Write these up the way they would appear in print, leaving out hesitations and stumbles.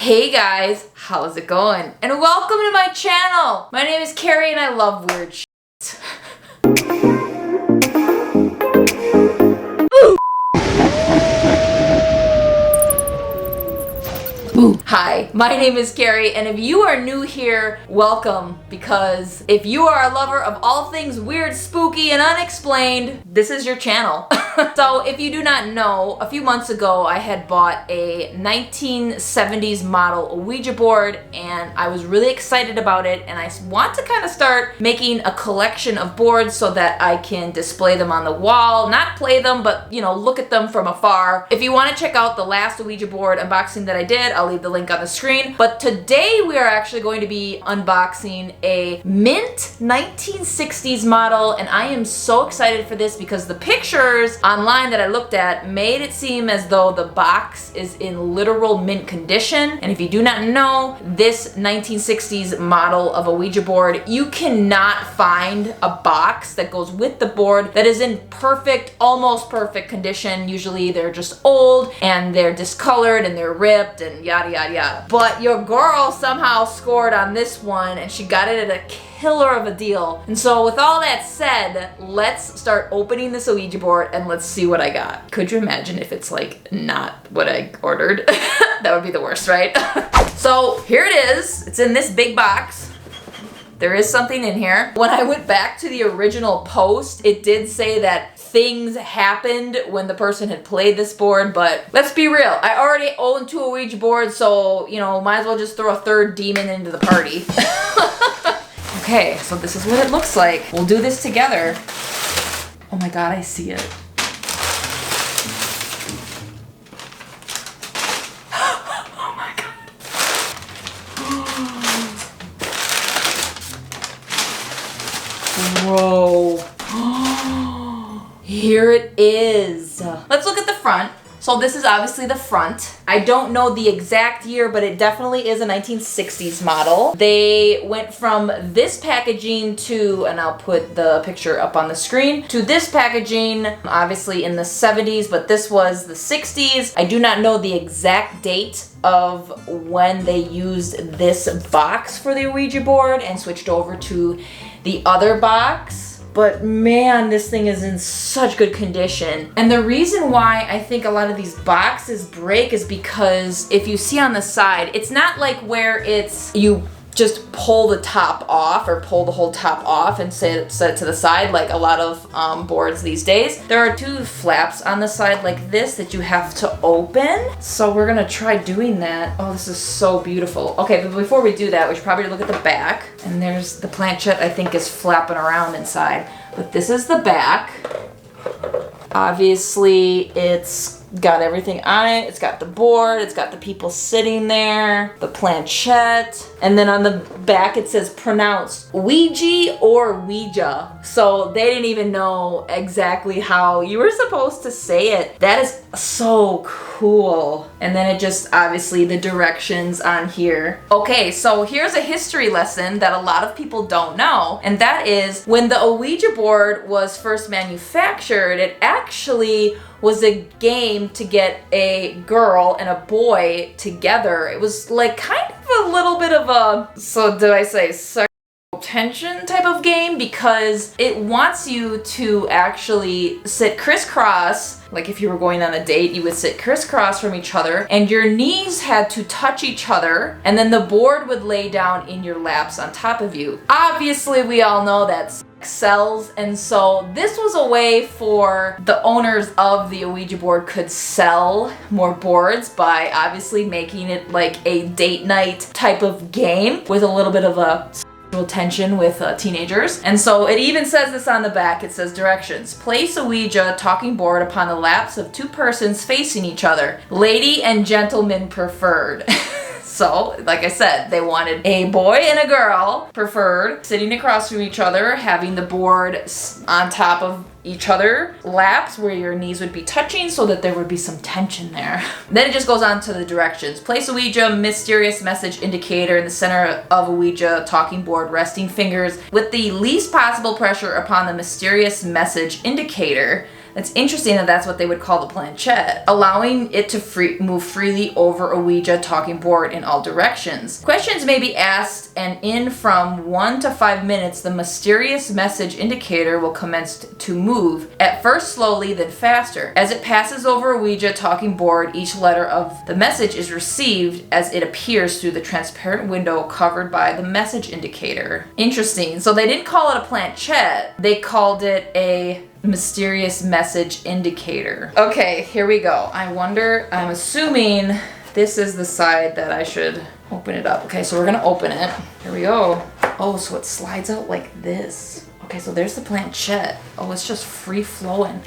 Hey guys, how's it going? And welcome to my channel! My name is Carrie and I love weird shit. Hi, my name is Carrie, and if you are new here, welcome, because if you are a lover of all things weird, spooky, and unexplained, this is your channel. So if you do not know, a few months ago I had bought a 1970s model Ouija board, and I was really excited about it, and I want to kind of start making a collection of boards so that I can display them on the wall, not play them, but look at them from afar. If you want to check out the last Ouija board unboxing that I did, I'll leave the link on the screen. But today we are actually going to be unboxing a mint 1960s model, and I am so excited for this because the pictures online that I looked at made it seem as though the box is in literal mint condition. And if you do not know, this 1960s model of a Ouija board, you cannot find a box that goes with the board that is in perfect, almost perfect condition. Usually they're just old and they're discolored and they're ripped and yada yada yada. But your girl somehow scored on this one and she got it at a killer of a deal. And so with all that said, let's start opening this Ouija board and let's see what I got. Could you imagine if it's like not what I ordered? That would be the worst, right? So here it is. It's in this big box. There is something in here. When I went back to the original post, it did say that things happened when the person had played this board, but let's be real. I already own 2 Ouija boards, so, might as well just throw a third demon into the party. Okay, so this is what it looks like. We'll do this together. Oh my God, I see it. Oh my God. Whoa. Here it is. Let's look at the front. So this is obviously the front. I don't know the exact year, but it definitely is a 1960s model. They went from this packaging to, and I'll put the picture up on the screen, to this packaging, obviously in the 70s, but this was the 60s. I do not know the exact date of when they used this box for the Ouija board and switched over to the other box. But man, this thing is in such good condition. And the reason why I think a lot of these boxes break is because if you see on the side, it's not like where you just pull the top off or pull the whole top off and set it to the side like a lot of boards these days. There are 2 flaps on the side like this that you have to open. So we're gonna try doing that. Oh, this is so beautiful. Okay, but before we do that, we should probably look at the back. And there's the planchette, I think, is flapping around inside. But this is the back. Obviously, it's got everything on it. It's got the board, it's got the people sitting there, the planchette, and then on the back it says pronounced Ouija or Ouija. So they didn't even know exactly how you were supposed to say it. That is so cool. And then it just, obviously, the directions on here. Okay, so here's a history lesson that a lot of people don't know, and that is when the Ouija board was first manufactured, it actually was a game to get a girl and a boy together. It was like kind of a little bit of a, so did I say sexual tension type of game, because it wants you to actually sit crisscross. Like if you were going on a date, you would sit crisscross from each other and your knees had to touch each other, and then the board would lay down in your laps on top of you. Obviously, we all know that sells, and so this was a way for the owners of the Ouija board could sell more boards by obviously making it like a date night type of game with a little bit of a tension with teenagers. And so it even says this on the back. It says directions: place a Ouija talking board upon the laps of 2 persons facing each other, lady and gentleman preferred. So, like I said, they wanted a boy and a girl, preferred, sitting across from each other, having the board on top of each other, laps where your knees would be touching so that there would be some tension there. Then it just goes on to the directions. Place a Ouija mysterious message indicator in the center of a Ouija talking board, resting fingers with the least possible pressure upon the mysterious message indicator. It's interesting that that's what they would call the planchette, allowing it to move freely over a Ouija talking board in all directions. Questions may be asked, and in from 1 to 5 minutes, the mysterious message indicator will commence to move, at first slowly, then faster. As it passes over a Ouija talking board, each letter of the message is received as it appears through the transparent window covered by the message indicator. Interesting. So they didn't call it a planchette, they called it a mysterious message indicator. Okay, here we go. I'm assuming this is the side that I should open it up. Okay, so we're gonna open it. Here we go. Oh, so it slides out like this. Okay, so there's the planchette. Oh, it's just free flowing.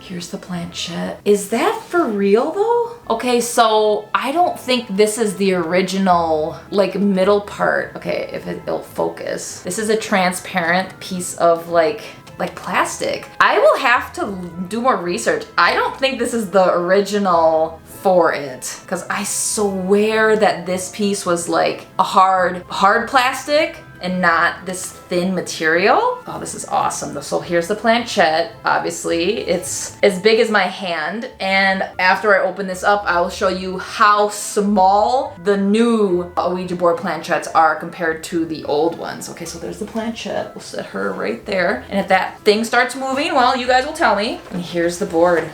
Here's the planchette. Is that for real though? Okay, so I don't think this is the original like middle part. Okay, if it'll focus. This is a transparent piece of like plastic. I will have to do more research. I don't think this is the original for it, because I swear that this piece was like a hard plastic and not this thin material. Oh, this is awesome. So here's the planchette. Obviously, it's as big as my hand. And after I open this up, I will show you how small the new Ouija board planchettes are compared to the old ones. Okay, so there's the planchette. We'll set her right there. And if that thing starts moving, well, you guys will tell me. And here's the board.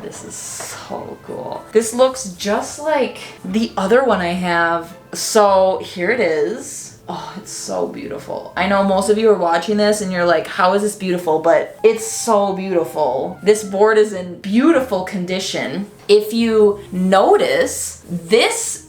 This is so cool. This looks just like the other one I have. So here it is. Oh, it's so beautiful. I know most of you are watching this and you're like, how is this beautiful? But it's so beautiful. This board is in beautiful condition. If you notice, this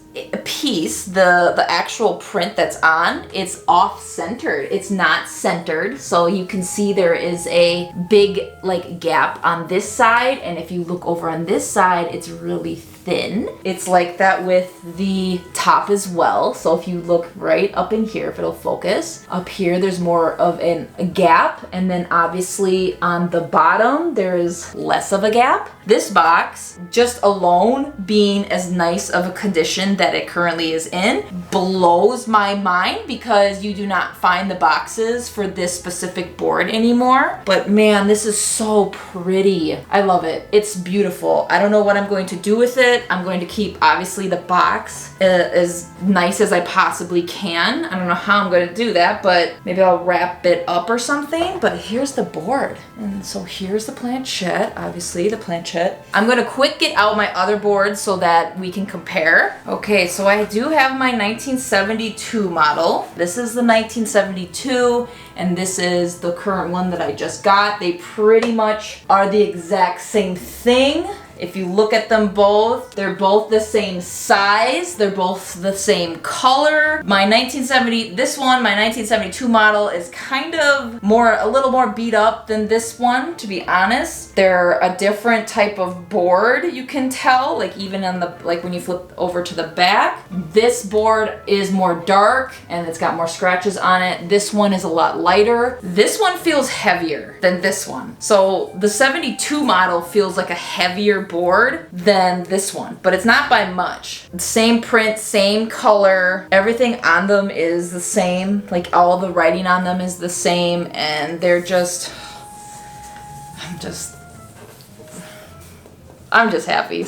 piece, the actual print that's on, it's off-centered. It's not centered. So you can see there is a big like gap on this side. And if you look over on this side, it's really thin. It's like that with the top as well. So if you look right up in here, if it'll focus, up here there's more of a gap, and then obviously on the bottom there is less of a gap. This box, just alone being as nice of a condition that it currently is in, blows my mind, because you do not find the boxes for this specific board anymore. But man, this is so pretty. I love it. It's beautiful. I don't know what I'm going to do with it. I'm going to keep, obviously, the box as nice as I possibly can. I don't know how I'm going to do that, but maybe I'll wrap it up or something. But here's the board. And so here's the planchette, obviously, the planchette. I'm going to quick get out my other boards so that we can compare. Okay, so I do have my 1972 model. This is the 1972, and this is the current one that I just got. They pretty much are the exact same thing. If you look at them both, they're both the same size, they're both the same color. My 1972 model is kind of a little more beat up than this one, to be honest. They're a different type of board, you can tell, like even on the, like when you flip over to the back. This board is more dark and it's got more scratches on it. This one is a lot lighter. This one feels heavier than this one. So the 72 model feels like a heavier board than this one, but it's not by much. Same print, same color, everything on them is the same, like all the writing on them is the same, and they're just, I'm just happy.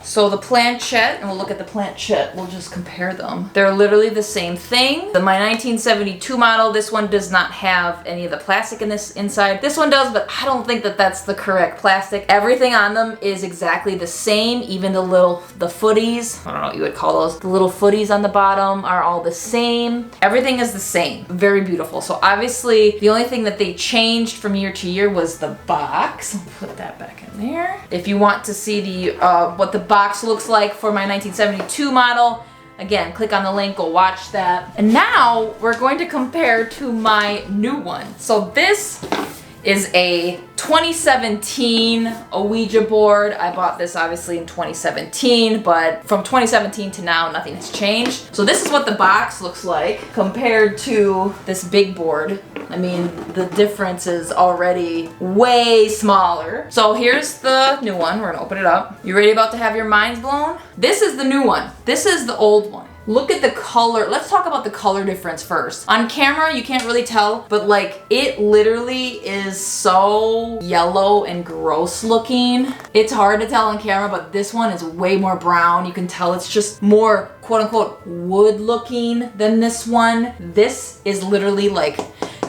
So the planchette, and we'll look at the planchette, we'll just compare them. They're literally the same thing. My 1972 model, this one does not have any of the plastic in this inside. This one does, but I don't think that that's the correct plastic. Everything on them is exactly the same, even the footies, I don't know what you would call those. The little footies on the bottom are all the same. Everything is the same. Very beautiful. So obviously, the only thing that they changed from year to year was the box. I'll put that back in there. If you want to see the what the box looks like for my 1972 model, again, click on the link, go watch that. And now we're going to compare to my new one. So this is a 2017 Ouija board. I bought this obviously in 2017, but from 2017 to now, nothing has changed. So this is what the box looks like compared to this big board. I mean, the difference is already way smaller. So here's the new one. We're gonna open it up. You ready about to have your minds blown? This is the new one. This is the old one. Look at the color. Let's talk about the color difference first. On camera, you can't really tell, but like it literally is so yellow and gross looking. It's hard to tell on camera, but this one is way more brown. You can tell it's just more quote unquote wood looking than this one. This is literally like,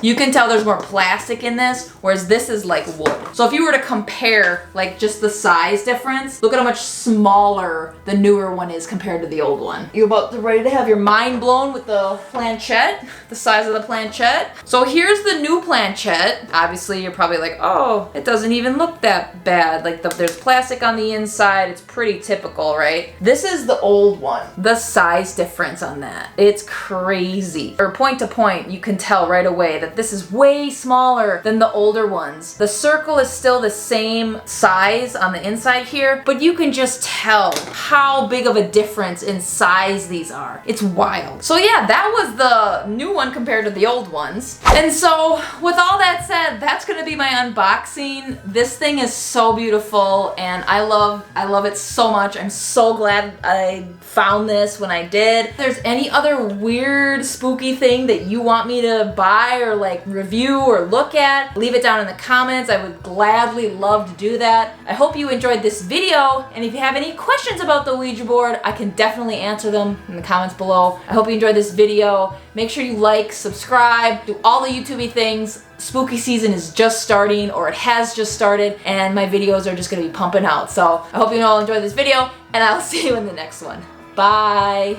you can tell there's more plastic in this, whereas this is like wood. So if you were to compare like just the size difference, look at how much smaller the newer one is compared to the old one. You're about ready to have your mind blown with the planchette, the size of the planchette. So here's the new planchette. Obviously you're probably like, oh, it doesn't even look that bad. Like there's plastic on the inside. It's pretty typical, right? This is the old one. The size difference on that, it's crazy. Or point to point, you can tell right away that this is way smaller than the older ones. The circle is still the same size on the inside here, but you can just tell how big of a difference in size these are. It's wild. So yeah, that was the new one compared to the old ones. And so with all that said, that's gonna be my unboxing. This thing is so beautiful and I love it so much. I'm so glad I found this when I did. If there's any other weird spooky thing that you want me to buy or like review or look at, leave it down in the comments. I would gladly love to do that. I hope you enjoyed this video, and if you have any questions about the Ouija board, I can definitely answer them in the comments below. I hope you enjoyed this video. Make sure you like, subscribe, do all the YouTube-y things. Spooky season is just starting, or it has just started, and my videos are just gonna be pumping out. So I hope you all enjoyed this video, and I'll see you in the next one. Bye.